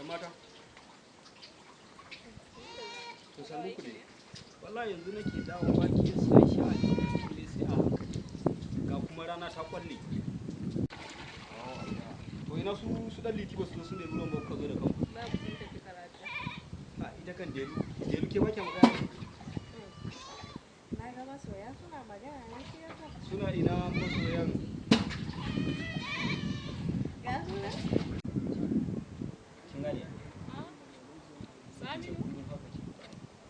mata to sannu ku dai wallahi yanzu nake dawowa ke sashi a cikin sai a hankali ga kuma rana ta kwalle to ina su dan liti ba su sun da ruwan ba ku zo da kanku babu sun tafi karatu ha ita kan delu ke bake magana na ga masoya suna magana ne shi yasa suna ina masoyan ga suna kin gane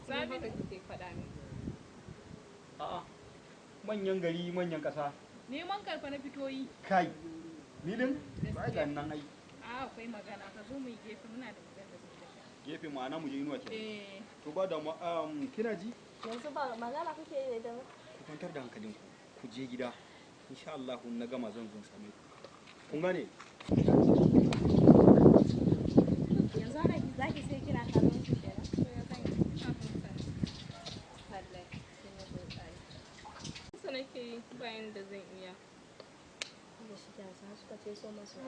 Saminu kake faɗa ne a'a manyan gari manyan ƙasa neman karfa na fito yi kai ni din ba ga nan ai a akwai magana ka zo mu yi gefe muna da magana da zai gefe ma'ana mu je inuwa ke to ba da kina ji yanzu ba magana kuke yi da ku kwantar da hankalinku ku je gida insha Allah na gama zan zo same ku kun gane yanzu ana ki zaki sai kina kallon shi kenan to ya san ina son sa sallai sai na zo tsari sai nake bayan da zan iya da shi da sa suka ce so masu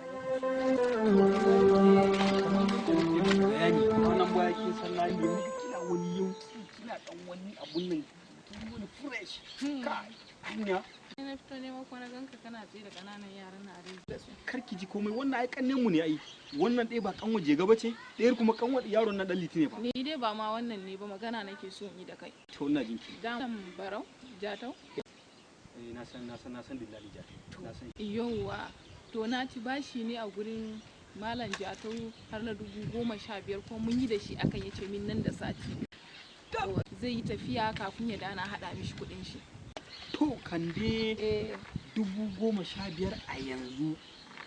bayani wannan baya kin san na yi kina wani yauki kina dan wani abun nan wani fresh kai hanya na fito neman ko na ganka kana tsaye da kananan yaran na are da su karki ji komai wannan ai kannen mu ne ai wannan ɗaya ba kanwa je gaba ce ɗayar kuma kanwa yaron na dan litine ba ni dai ba ma wannan ne ba magana nake so in yi da kai to ina jin ki dan barau jatau na san dillali jatau na san yauwa to na ci bashi ne a gurin malam jatau har na 15,000 ko mun yi da shi akan yace min nan da sati zai yi tafiya kafin ya dana hada mishi kudin shi to kande 15,000 a yanzu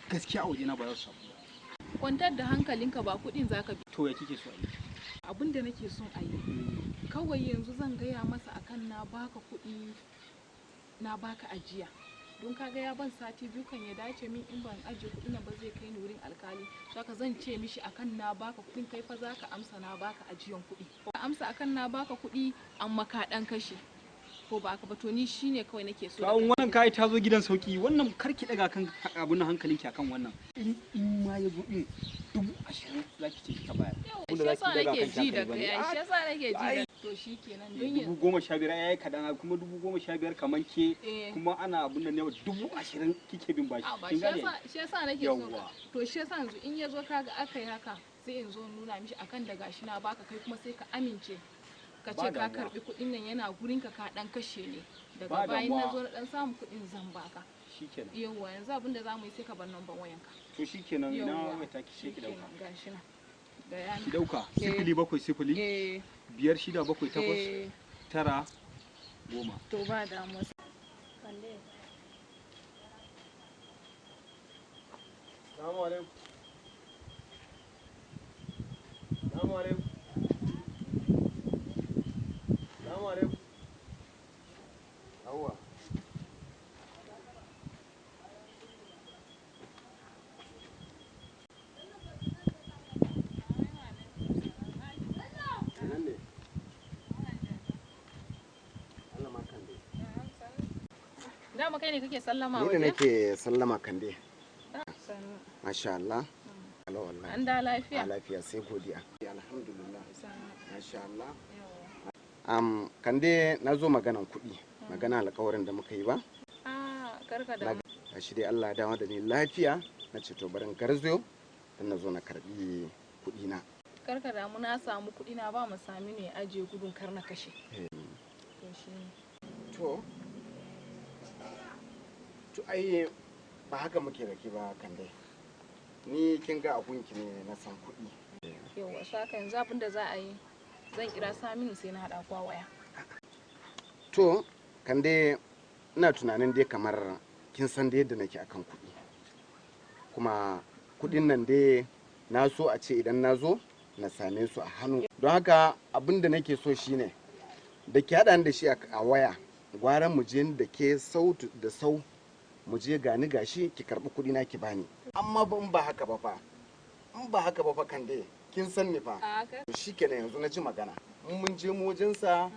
gaskiya a wajena ba za su samu kwantar da hankalinka ba kudin zaka bi to ya kike so a yi abin da nake son a yi kawai yanzu zan gaya masa akan na baka kudi na baka ajiya don kaga ya ban sati biyu kan ya dace min in ban ajiye kudin nan ba zai kai ni wurin alkali saka zan ce mishi akan na baka kudin kai fa zaka amsa na baka ajiyan kudi ka amsa akan na baka kudi amma ka dan kashe ko ba ka ba to ni shine kawai nake so to wannan kai ta zo gidan sauki wannan karki daga kan abun nan hankalinki akan wannan in ma ya zo din 20,000 zaki ce kika bayar shi yasa nake ji da kai shi yasa nake ji da to shikenan don yanzu 15,000 yayi kadan kuma 15,000 kaman ke kuma ana abun nan ne 20,000 kike bin bashi kin gane shi yasa nake so to shi yasa yanzu in yazo kaga akai haka sai in zo nuna mishi akan da gashi na baka kai kuma sai ka amince ka ce ka karbi kudin nan yana gurin ka dan kashe ne daga bayan na zo na dan samu kudin zan baka shikenan yawa yanzu abinda zamu yi sai ka bar number wayanka to shikenan ina wai ta ki ki dauka gashi na bayani dauka 070 5678 9 10 to ba damuwa kalle Assalamu alaikum Assalamu alaikum Assalamu alaikum Yawwa dama kai ne kake sallama waje? Ni ne nake sallama kande. Sannu. Masha Allah. Allah wallahi. An da lafiya? A lafiya sai godiya. Alhamdulillah. Masha Allah. Kande na zo maganan kuɗi. Magana alƙawarin da muka yi ba? Karka da. Shi dai Allah ya dawo da ni lafiya. Na ce to barin garzo dan na zo na karbi kuɗi na. Karka da mu na samu kuɗi na ba mu sami ne aje gudun kar na kashe. To shi. To ai ba haka muke da ke ba Kande. Ni kin ga abunki ne na san kuɗi. Yawa saka yanzu abin da za a yi zan kira Saminu sai na haɗa kwa waya. To Kande ina tunanin dai kamar kin san da yadda nake akan kuɗi. Kuma kuɗin nan dai na so a ce idan na zo na same su a hannu. Don haka abin da nake so shine da ke haɗa da shi a waya gwara mu je da ke sautu da sau mu je gani gashi ki karɓi kuɗi na ki bani amma ba in ba haka ba fa kan dai kin san ni fa shikenan yanzu na ji magana mun je mu wajensa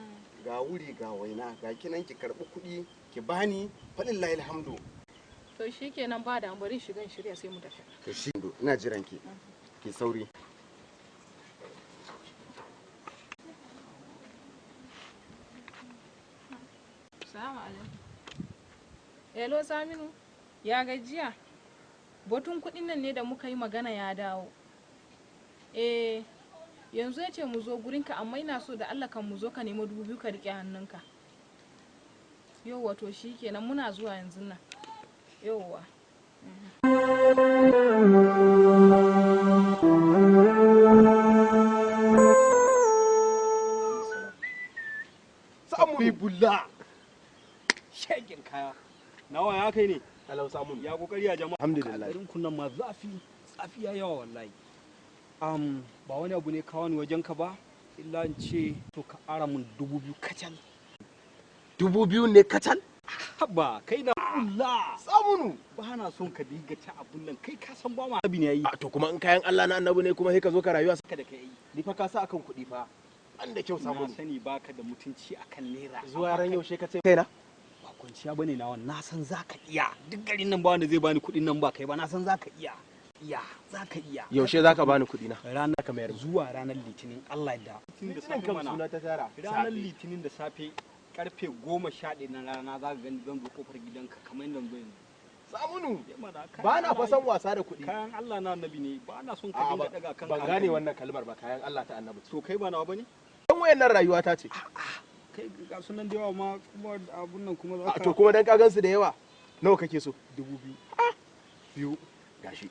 ga wuri ga waina ga kinan ki karɓi kuɗi ki bani falillahi alhamdu. To shikenan ba da bari shigan shirya sai mu tafi. To shi ina jiran ki ki sauri. Assalamu alaikum. Hello Saminu, ya gajiya? Batun kuɗin nan ne da muka yi magana ya dawo. Yanzu ya ce mu zo gurinka amma ina so da Allah kan mu zo ka nemi 2000 ka riƙe hannunka. Yauwa to shi kenan muna zuwa yanzu nan. Yauwa. Habibullah. Shegin kaya. Nawa ya kai ne? Alau samun. Ya kokari a jama'a. Alhamdulillah. Garin kunnan ma zafi ya yawa wallahi. Ba wani abu ne kawo ni wajen ka ba, illa in ce to ka ara mun 2000 kacal. 2000 ne kacal? Ba kai na Allah. Samunu. Ba na son ka dinga ta abun nan kai ka san ba ma abi ne yayi. To kuma in kayan Allah na annabi ne kuma sai ka zo ka rayuwa saka da kai. Ni fa ka sa akan kuɗi fa. An da kyau Samunu. Na sani baka da mutunci akan naira. Zuwa ran yaushe ka ce kaina? Ba kwanciya bane na wannan na san zaka iya. Duk garin nan ba wanda zai bani kuɗin nan ba kai ba na san zaka iya. Zaka iya. Yaushe zaka bani kuɗi na? Ranar ka mayar zuwa ranar Litinin Allah da. Litinin kan suna ta tara. Ranar Litinin da safe karfe 11 na rana za ka gani zan zo kofar gidanka kamar yadda zan yanzu. Samunu. Ba na fa san wasa da kuɗi. Kayan Allah na annabi ne ba na son ka dinga daga kan. Ban gane wannan kalmar ba kayan Allah ta annabi. To kai ba nawa bane? Dan wayannan rayuwa ta ce. Kai ga sunan da yawa ma kuma abun nan kuma za ka. To kuma dan ka gansu da yawa. Nawa kake so? 2000. Biyu. Gashi.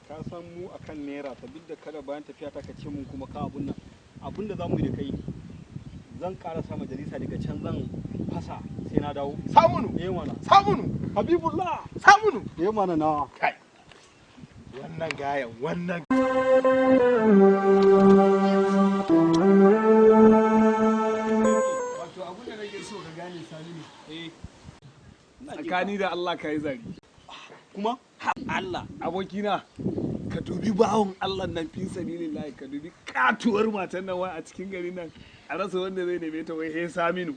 Ka san mu akan naira ta duk da kada bayan tafiya ta kace mun kuma ka abun nan. Abun da zamu yi da kai zan karasa majalisa daga can zan fasa sai na dawo. Samunu. Mana. Samunu. Habibullah. Samunu. Mana na. Kai. Wannan gayan wannan. Wato abun da nake so ka gane Saminu. Tsakani da Allah ka yi zari. Kuma Allah abokina ka dubi bawon Allah nan fi sabilillahi ka dubi katuwar matan nan wai a cikin garin nan a rasa wanda zai neme ta wai he Saminu.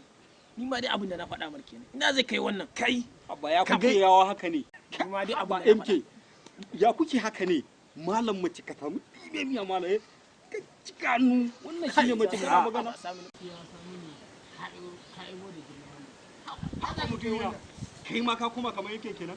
Ni ma dai abin da na faɗa mar kenan. Ina zai kai wannan. Kai abba ya kuke yawa haka ne. Ni ma dai Abba abin da na MK ya kuke haka ne. Malam mace ka samu ɗibe miya malam ka cika nu wannan shine mace kana magana. Haka mutum yana kai ma ka kuma kamar yake kenan.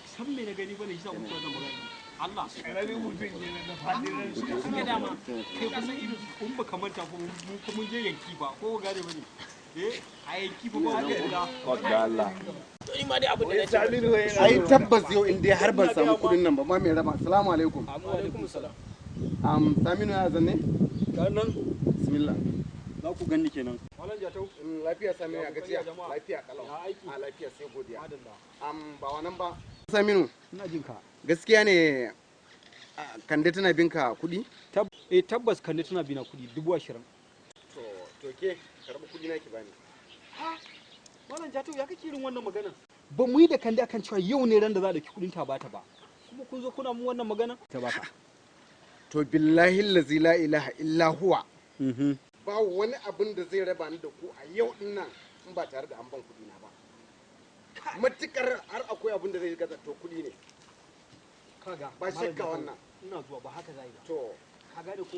San me na gani bane shi sa kuka wannan magana. Allah karamin mutum ne na fadin ran shi suke dama kai kusan ido kun ba kamar ta mun mun je yanki ba ko gane bane a yanki ba ba Wadda Allah. To ni ma dai abin da na ce. Ai tabbas yau in dai har ban samu kuɗin nan ba ma mai raba. Assalamu alaikum. Alaikum salam. Saminu ya zanne? nan Bismillah. za ku ganni kenan. Malam Jatau. Lafiya Saminu ya gajiya. Lafiya kalau. Ya aiki. A lafiya sai godiya. Ba wannan ba. Saminu. Ina jin ka. Gaskiya ne Kande tana binka kuɗi? Tabbas Kande tana bina kuɗi 20,000. To ke karɓi kuɗi na ki bani. Malam Jatau ya kake irin wannan magana? Ba mu yi da Kande akan cewa yau ne ran da za a dauki kuɗin ta bata ba. Kuma kun zo kuna mun wannan magana? Ta baka. To billahi allazi la ilaha illa huwa. Ba wani abin da zai raba ni da ku a yau din nan in ba tare da an ban kuɗi na ba. Matukar har akwai abin da zai gaza to kuɗi ne. Kaga Ba shakka wannan. ina zuwa ba haka zai ba. To Ka gane ko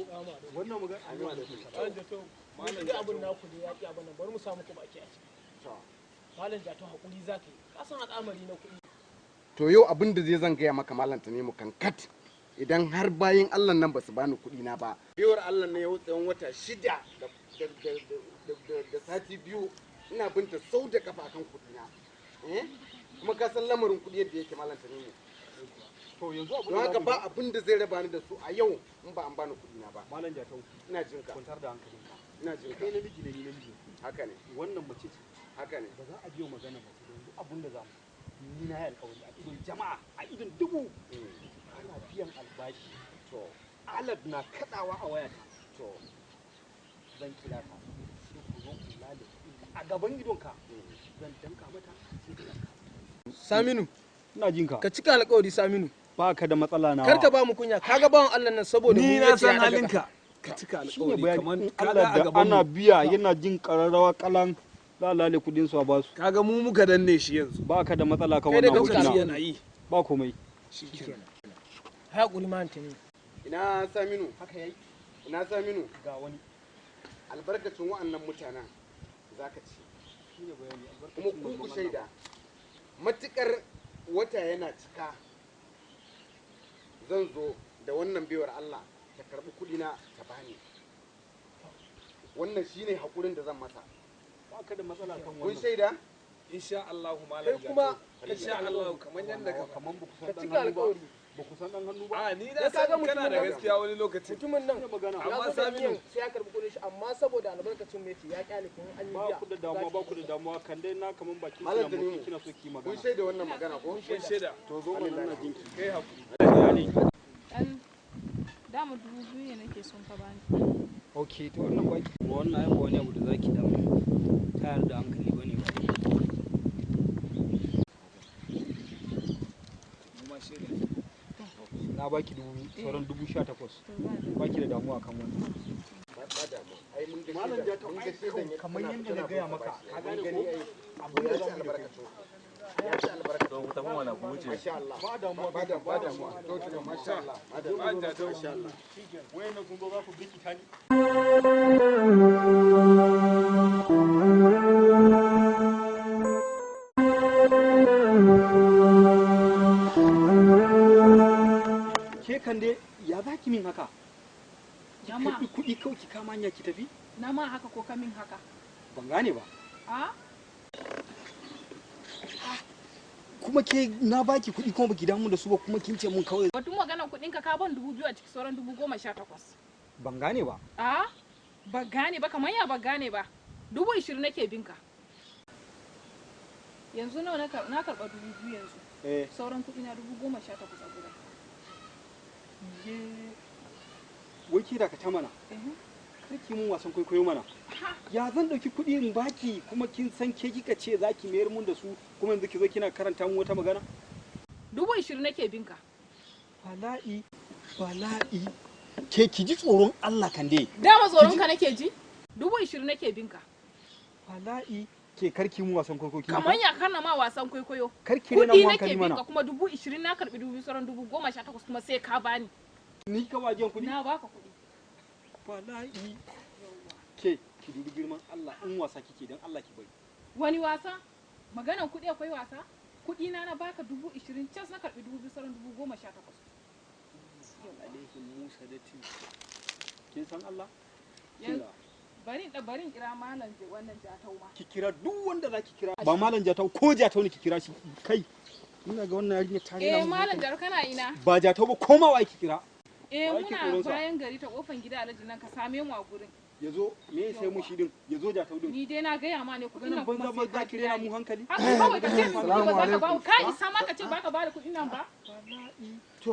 wannan magana Malam Jatau. Malam Jatau. Abin naku da yaki abin nan bari mu samu ku baki a ciki. to Malam Jatau hakuri zaka yi. Ka san al'amari na kuɗi. to yau abin da zan gaya maka malam ta nemo kankat idan har bayin Allah nan ba su bani kuɗi na ba. Biyar Allah ne ya tsawon wata 6 da sati 2 ina binta sau da kafa akan kuɗi na. Kuma ka san lamarin kuɗi yadda yake malam ta nemo. to yanzu abin Don haka ba abin da zai raba ni da su a yau in ba an bani kuɗi na ba. Malam Jatau Ina jin ka. kwantar da hankalinka. Ina jin ka. Kai namiji ne ni namiji. Haka ne. Wannan mace ce Haka ne. ba za a biyo magana ba yanzu abin da za mu ni na yi alƙawari a idon jama'a a idon dubu ana biyan albashi To alad na kadawa a wayata to zan kira ka sai ku zo kula da a gaban idonka zan danka mata sai ka Saminu, ina jin ka ka cika alƙawari Saminu. ba ka da matsala nawa Kar ka ba mu kunya. Kaga bawan Allah nan saboda ni mu na yace san ya daga halinka ka cika shine alƙawari kaman bayani kaga Allah a da gaban ana mu biya yana jin kararrawa kalan lalale kudin su a basu kaga mu muka danne shi yanzu ba ka da matsala kan Kai da wannan gaskiya lokaci hotuna yana yi ba komai shikenan Haƙuri ma Antani. ina Saminu haka yayi ina Saminu ga wani albarkacin wa'annan mutanen zaka ci shine bayani kuma ku shaida matukar wata yana cika zan zo da wannan baiwar Allah ta karbi kudi na ta bani wannan shine hakurin da zan masa ba ka da matsala kan kun wannan shaida insha Allah malam Kai kuma insha Allah kaman yanda ka kaman ba ku ka san dan cika hannu ba alƙawari. ba ku san dan hannu ba a ni da Da san kaga kana da mutumin gaskiya wani lokacin Mutumin nan Ina magana. ya Amma zo da Saminu- niyan sai ya karbi kuɗin shi amma saboda albarkacin mai ce ya kyale kin an yi ba biya. ku da damuwa ba ku da damuwa kan dai na kaman bakin Malam kina Tanimu. kina so ki kun magana shaida wannan magana ko kun shaida to zo mana ina jinki kai hakuri yani Dan dama 2000 ne nake son ka bani. okay to wannan baki wannan ai ba wani abu da zaki damu tayar da hankali bane ba kuma shaida na baki sauran 18,000 To ba da. baki da damuwa kan wannan ba da mu ai mun ga malam shaida jaka mun ga ai shaidan ya kamar tana- yadda tana na gaya bin maka bashi. ka Mun gane gani ko ai abu ya da ci zamu yi albarkacin ya ci albarkacin ta mu wala ku wuce masha Allah ba damuwa ba da ba da mu to to masha Allah ba da ba da ta masha Allah wayannan kun zo za ku biki tani ke kan dai ya za ki min haka Jama'a, karɓi kuɗi kawai ki kama hanya ki tafi na ma haka ko kamin haka. ban gane ba A? kuma ke na baki kuɗi kuma baki damu da su ba kuma kin ce mun kawai Batun maganar kuɗin ka ban 2000 a cikin sauran 18,000. ban gane ba A? Ba gane ba kamar ya ba gane ba. 20,000 nake binka. Yanzu nawa na karɓa 2000 yanzu. eh Sauran kuɗi na 18,000 a guda. wai ki da ka ta mana Eh. kake mun wasan kwaikwayo mana ya zan dauki kuɗi in baki kuma kin san ke kika ce zaki mayar mun da su kuma yanzu ki zo kina karanta mun wata magana 20,000 nake binka. bala'i bala'i ke ki ji tsoron Allah kan dai Dama tsoron ka nake ji? 20,000 nake binka. bala'i ke karki mun wasan kwaikwayo kin Kamar ji ya karna ma wasan kwaikwayo. karki rena Kuɗi mun nake hankali mana binka kuma 20,000 na karɓi 2000 sauran 18,000 kuma sai ka bani. ni ka wajen kuɗi Na baka kuɗi. bala'i ke ki dubi girman Allah in wasa kike dan Allah ki bari Wani wasa? Maganan kuɗi akwai wasa? Kuɗi na baka 20,000 cas na karɓi 2000 sauran 18,000. alaihi musa da ti kin san Allah Yan- Kila. Barin kira malam wannan jatau ma. ki kira duk wanda za ki kira ba malam jatau ko jatau ne ki kira shi kai ina ga wannan yarinya ta rena mun Malam hankali. jar kana ina? ba jatau ba koma wa ki kira Wa yake Muna tsoronsa? bayan gari ta kofan gida Alhaji nan ka same mu a gurin. yazo me sai mu shi din yazo jatau din Ni dai na gaya ma ne kuɗin ganin nan banza kuma ba sai za ka ki kira rena ni. mun hankali Haka kawai ka ce kuɗi Assalamu ba za ka alaikum. ba ka isa ma ka ce ba ka ba da kuɗin nan ba? to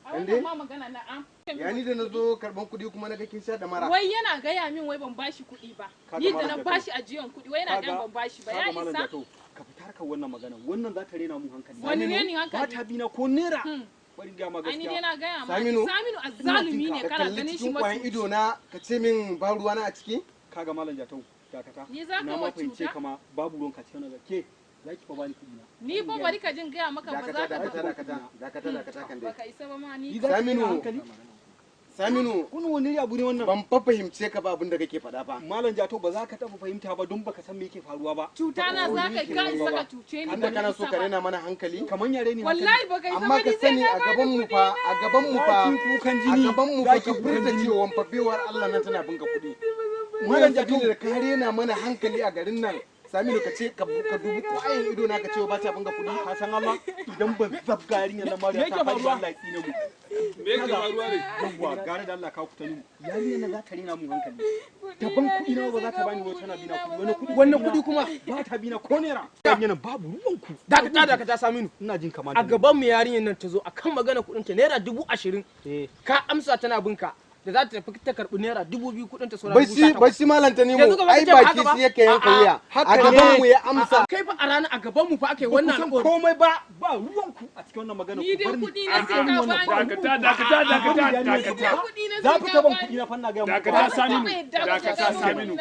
A wannan ma magana na am. ya ni da na zo karban kuɗi kuma na ga kin sha da mara Wai yana gaya min wai ban bashi kuɗi ba. Kaga Ni da malam na Jatau. bashi ajiyan kuɗi wai yana gan ban bashi ba. Ya kaga malam isa. jatau ka fitar ka wannan magana wannan za ta rena mun hankali Wani Saminu, renin hankali? ba ta bina ko naira Hmm. bari ga ma Ai ni dai gaskiya na gaya ma. Saminu. Saminu azzalumi ne ka kana kalli ganin shi cikin kwayan mutum. ido na ka ce min ba ruwa na a ciki kaga malam jatau dakata Ni za ka na wa ma fahimce cuta? kama babu ruwan ka ce wannan ke zaki fa bani kuɗi na Ni fa bari ka jin gaya maka ba za ka dakata kan dai baka isa ba ma ni. Ni za ki rena Saminu. hankali Saminu kun wani abu ne wannan ban fa fahimce ka ba abin da kake faɗa ba malam jato ba za ka taɓa fahimta ba don baka san me yake faruwa ba Cuta na za ka ka isa ka cuce ni tunda ba kana ni so isa ka ba. rena mana hankali kaman yare ne Wallahi baka isa amma ba ka ni sai sani ka a bani gaban mu kuɗi fa na. a gaban mu fa Zaki kukan a jini gaban mu fa zaki ka kukan furta jini. cewa fa bewar Allah nan tana binka kuɗi Malam malam Jatu. da ka rena mana hankali a garin nan Saminu ka ce ka dubi kwayan ido na ka ce ba ta binka kuɗi ka san Allah idan ban zabga yarinyar nan ma da ta faɗi Allah ya tsine mu me yake faruwa ne yawwa gare da Allah ka ku tani yarinyar nan za ta rena mun hankali daban kuɗi na ba za ta bani wai tana bina kuɗi Wannan kuɗi kuma ba ta bina ko naira yarinyar nan babu ruwan ku dakata Saminu. ina jin kamar A gaban mu yarinyar nan ta zo akan magana kuɗin ta naira 20,000. eh Ka amsa tana binka. da za ta tafi ta karɓi naira 2000 kuɗin ta sauran 18,000. bai shi malam Tanimu ai baki shi yake yanka wuya a gaban mu ya amsa. Kai fa a ranar a gaban mu fa ake wannan alƙawari. Komai ba ruwan ku a cikin wannan magana. Ni dai kuɗi na sai ka bani. Dakata. Za ku ta ban kuɗi na fanna ga mu. Dakata Saminu.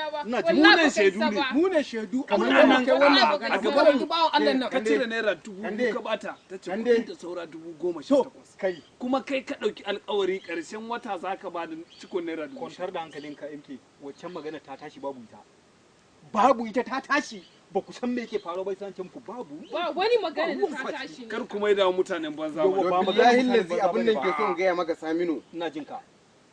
Ina ji mu ne shaidu kamar nan kai wannan magana. A gaban mu bawo Allah nan. Ka cire naira 2000 ka bata ta ce kuɗin ta saura 18,000. Kai kuma kai ka ɗauki alƙawari ƙarshen wata zaka ba da cikon naira 1000. Kwantar da hankalinka MK waccan magana ta tashi babu ita ta tashi ba ku san me yake faruwa bai san ku babu wani magana da ta tashi ne. Kar kuma yi da mutanen banza ba billahi lazi abin nan ke son gaya maka Saminu. Ina jin ka.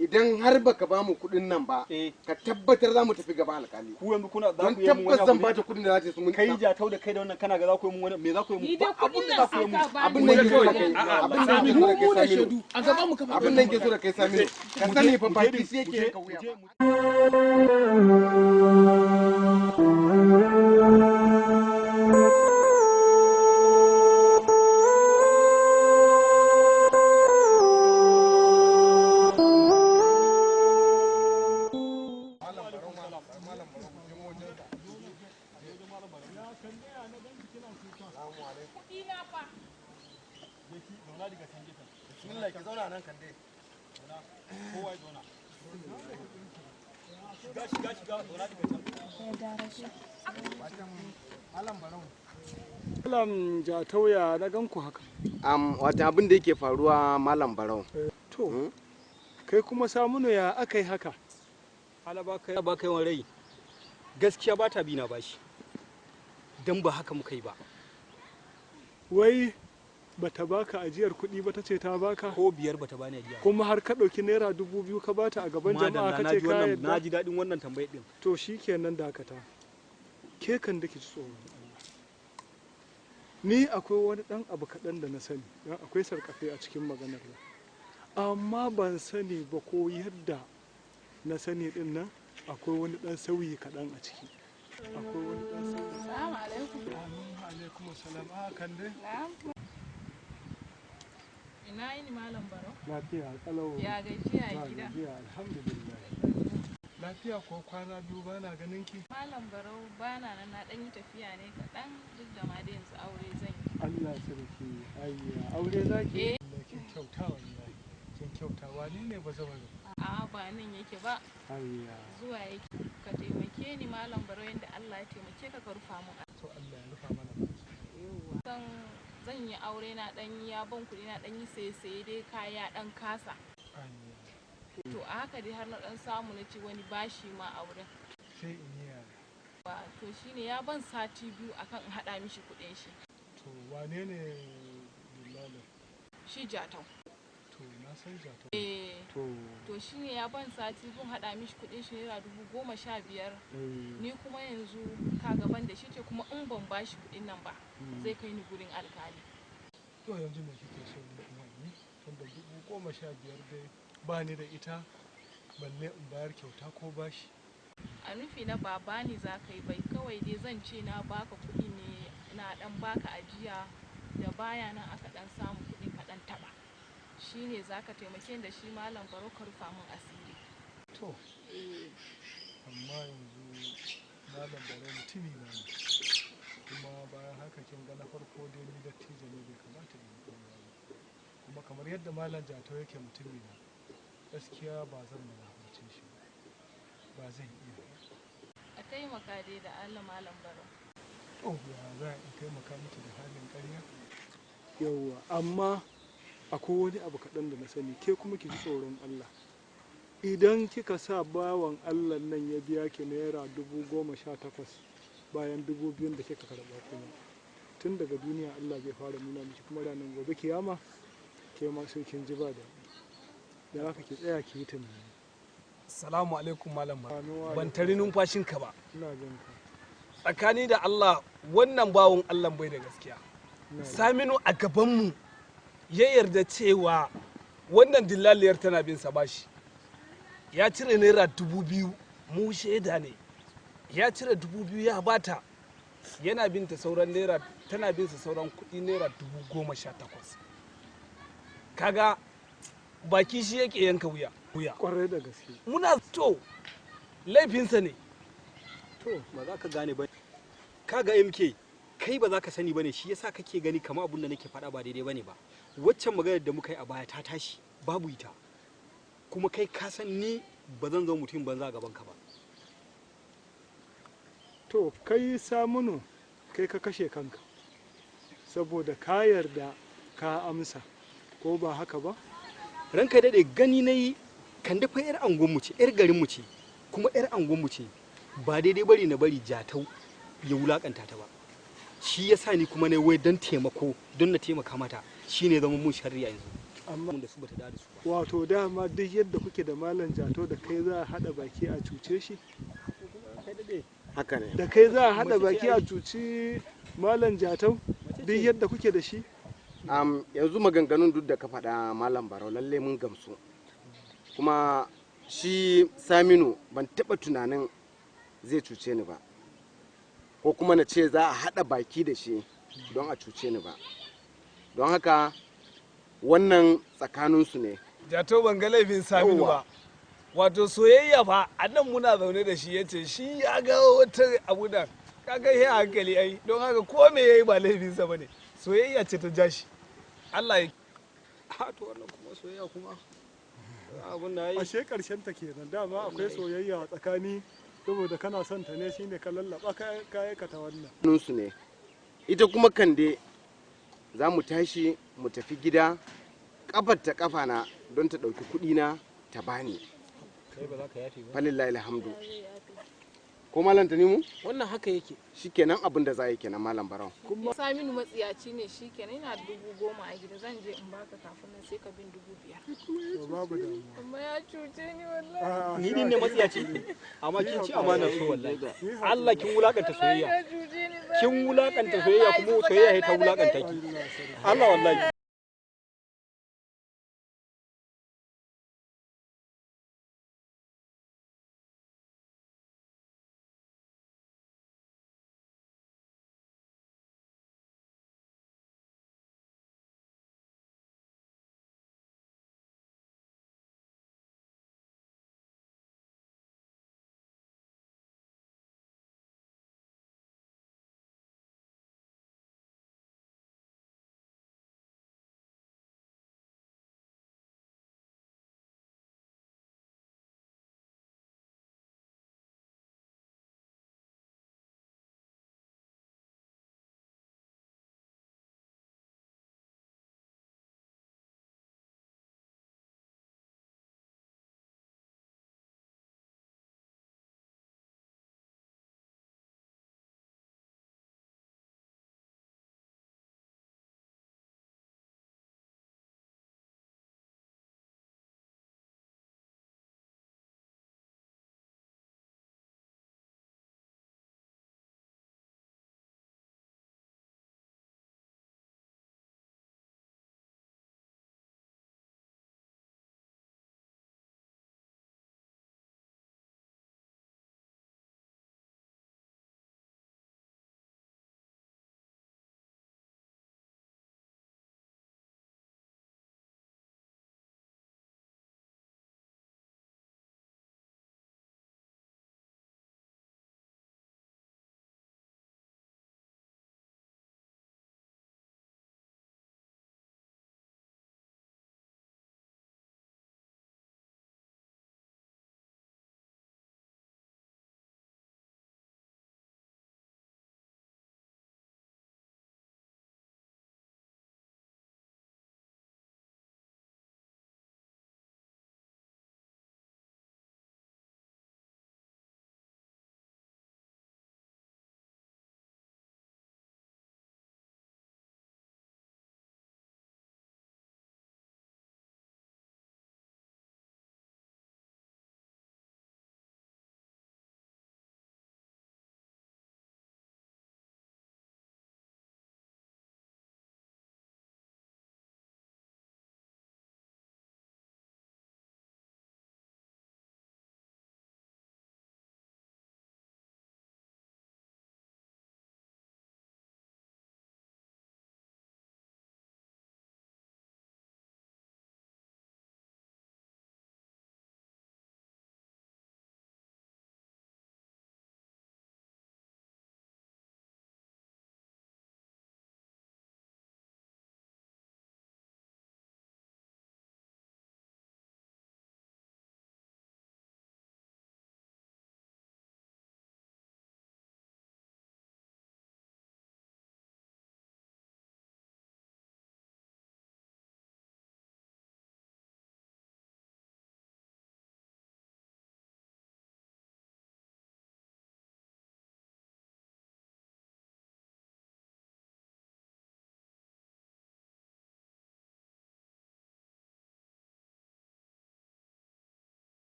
Idan har baka ba mu kuɗin nan ba ka tabbatar za mu tafi gaba alƙali. Ku yanzu kuna za ku yi mun wani zan bata kuɗin da za ta su mun kai jatau da kai da wannan kana ga za ku yi mun wani me za ku yi mun ba abin da za ku yi mun abin nan ke so da kai abin nan ke so da kai Saminu a gaban mu ka abin nan ke so da kai Saminu ka sani fa baki shi yake yanka wuya. Malam Jatauya na gan ku haka. Wata abin da yake faruwa Malam Barau. To, kai kuma Saminu ya aka yi haka? Hala ba kai wani rai. Gaskiya ba ta bi na bashi. Dan ba haka muka yi ba. Wai bata baka ajiyar kuɗi ba ta ce ta baka? Ko biyar bata bani ajiya. Kuma har ka ɗauki naira 2000 ka bata a gaban jama'a ka ce ka yadda? Na ji daɗin wannan tambayar ɗin. To shikenan dakata. Ke kan da ki ci tsoron Allah. Ni akwai wani ɗan abu kaɗan da na sani, akwai sarƙafe a cikin maganar nan. Amma ban sani ba ko yadda na sani ɗin nan akwai wani ɗan sauyi kaɗan a ciki. Akwai wani ɗan sauyi. Assalamu alaikum. Alaikum assalam. Kan dai? Ina yini Malam Barau? Lafiya kalau. Ya gajiya a gida? Lafiya alhamdulillah. Lafiya ko kwana biyu ba na ganin ki? Malam Barau ba na nan na ɗan yi tafiya ne kaɗan duk da ma da yanzu aure zan yi. Allah sarki ayya aure zaki? Kin kyauta wallahi. Kin kyauta wani ne ba zawari? A'a ba nan yake ba. Ayya. Zuwa yake ka taimake ni Malam Barau yanda Allah ya taimake ka ka rufa mun. To Allah ya rufa mana. Yawwa. Zan yi aure na ɗan yi ya ban kuɗi na ɗan yi saye dai kaya ɗan kasa. Ayya. To a haka dai har na ɗan samu na ci wani bashi ma a wurin. Sai in yi yaya. To shine ya ban sati 2 akan in haɗa mishi kuɗin shi. To wane ne dillalin? Shi Jatau. To na san Jatau. To shine ya ban sati 2 haɗa mishi kuɗin shi naira 15,000. Ni kuma yanzu ka gaban da shi ce kuma in ban bashi kuɗin nan ba zai kai ni gurin alkali. To yanzu me kike so ne in yi? Tunda 15,000 dai ba ni da ita balle in bayar kyauta ko bashi. A nufi na ba bani za ka yi bai kawai dai zan ce na baka kuɗi ne na ɗan baka ajiya da baya nan aka ɗan samu kuɗi ka ɗan taɓa. Shi ne za ka taimake da shi Malam Barau ka rufa mun asiri. To, amma yanzu Malam Barau mutumi na ne. Kuma bayan haka kin ga na farko dai ni dattijo ne bai kamata in yi ba. Kuma kamar yadda Malam Jatau yake mutumi na gaskiya ba zan mahalarci shi ba zan iya. A taimaka dai da Allah Malam Barau. Oh ya za a taimaka miki da halin ƙarya? Yawwa amma akwai wani abu kaɗan da na sani ke kuma ki ji tsoron Allah. Idan kika sa bawan Allah nan ya biya ki naira 18,000 bayan 2,000 da kika karɓa kuma tun daga duniya Allah zai fara nuna miki kuma ranar gobe kiyama ke ma sai kin ji ba da da haka ki tsaya ki yi tunani. Assalamu alaikum Malam Barau. Ban tari numfashinka ba. Ina jin ka. Tsakani da Allah wannan bawon Allah bai da gaskiya. Saminu a gabanmu ya yarda cewa wannan dillaliyar tana bin sa bashi. Ya cire naira 2,000 mu shaida ne. Ya cire 2,000 ya bata yana binta sauran naira tana bin sa sauran kuɗi naira 18,000. Kaga baki shi yake yanka wuya. wuya kwarai da gaske. muna to laifinsa ne. To ba za ka gane ba. Kaga MK kai ba za ka sani bane shi yasa kake gani kamar abun da nake faɗa ba daidai bane ba. Waccan maganar da muka yi a baya ta tashi babu ita. Kuma kai ka san ni ba zan zo mutum banza a gaban ka ba. To kai Saminu kai ka kashe kanka saboda ka yarda ka amsa ko ba haka ba? Ranka daɗe gani na yi kan dafa 'yar angonmu ce 'yar garinmu ce kuma 'yar angonmu ce ba daidai bari na bari jatau ya wulakanta ta ba shi ya sa ni kuma na wai don taimako don na taimaka mata shi ne zama mun sharri a yanzu amma da su bata da su ba. Wato dama duk yadda kuke da malam jato da kai za a haɗa baki a cuce shi? haka ne Da kai za a haɗa baki a cuci malam jatau duk yadda kuke da shi? yanzu maganganun duk da ka faɗa malam barau lalle mun gamsu kuma shi Saminu ban taɓa tunanin zai cuce ni ba ko kuma na ce za a haɗa baki da shi don a cuce ni ba don haka wannan tsakaninsu ne. Jato ban ga laifin Saminu ba. Wato soyayya fa a nan muna zaune da shi yace shi ya ga wata abu da kaga ya hankali ai don haka ko me yayi ba laifinsa bane soyayya ce ta jashi. Allah ya to wannan kuma soyayya kuma abun da yayi Ashe karshen ta kenan dama akwai soyayya a tsakani saboda kana son ta ne shine ka lallaba ka aikata wannan. Su ne ita kuma Kande za mu tashi mu tafi gida kafar ta kafa na don ta ɗauki kuɗi na ta bani. kai ba za ka yafe ba. Falillahi alhamdu. Ko malam Tanimu? Wannan haka yake. Shikenan abin da za yi kenan malam Barau. Saminu matsiyaci ne shikenan ina 10,000 a gida zan je in baka kafin nan sai ka bin 5,000. To babu damuwa. Amma ya cuce ni wallahi. Ni din ne matsiyaci amma kin ci amanar so wallahi. Allah kin wulakanta soyayya. Kin wulakanta soyayya kuma soyayya ta wulakanta ki. Allah wallahi.